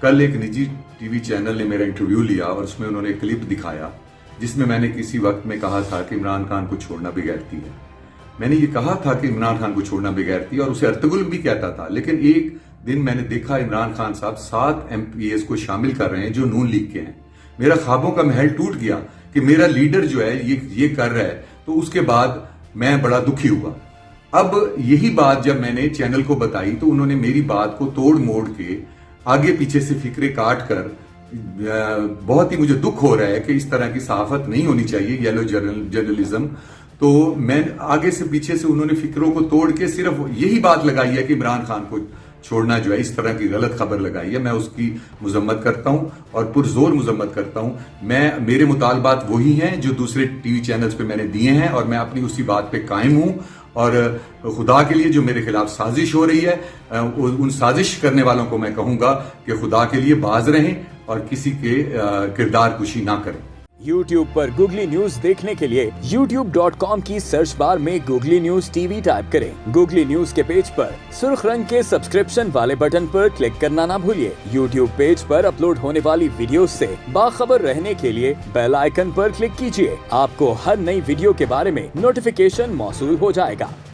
कल एक निजी टीवी चैनल ने मेरा इंटरव्यू लिया और उसमें उन्होंने एक क्लिप दिखाया जिसमें मैंने किसी वक्त में कहा था कि इमरान खान को छोड़ना बेगैरती है। मैंने ये कहा था कि इमरान खान को छोड़ना बेगैरती है और उसे अर्तुगरुल भी कहता था, लेकिन एक दिन मैंने देखा इमरान खान साहब 7 MPs को शामिल कर रहे हैं जो नून लीग के हैं। मेरा ख्वाबों का महल टूट गया कि मेरा लीडर जो है ये कर रहा है, तो उसके बाद मैं बड़ा दुखी हुआ। अब यही बात जब मैंने चैनल को बताई तो उन्होंने मेरी बात को तोड़ मोड़ के आगे पीछे से फिक्रे काट कर, बहुत ही मुझे दुख हो रहा है कि इस तरह की सहाफत नहीं होनी चाहिए, येलो जर्नलिज्म। तो मैं आगे से पीछे से उन्होंने फिक्रों को तोड़ के सिर्फ यही बात लगाई है कि इमरान खान को छोड़ना जो है, इस तरह की गलत खबर लगाई है। मैं उसकी मुजम्मत करता हूं और पुरजोर मुजम्मत करता हूं। मेरे मुतालबात वही हैं जो दूसरे टीवी चैनल्स पे मैंने दिए हैं और मैं अपनी उसी बात पे कायम हूं। और खुदा के लिए जो मेरे खिलाफ साजिश हो रही है, उन साजिश करने वालों को मैं कहूंगा कि खुदा के लिए बाज रहें और किसी के किरदार कुशी ना करें। YouTube पर गूगली न्यूज देखने के लिए youtube.com की सर्च बार में गूगली न्यूज टीवी टाइप करें। गूगली न्यूज के पेज पर सुर्ख रंग के सब्सक्रिप्शन वाले बटन पर क्लिक करना ना भूलिए। YouTube पेज पर अपलोड होने वाली वीडियो से बाखबर रहने के लिए बेल आइकन पर क्लिक कीजिए। आपको हर नई वीडियो के बारे में नोटिफिकेशन मौसूल हो जाएगा।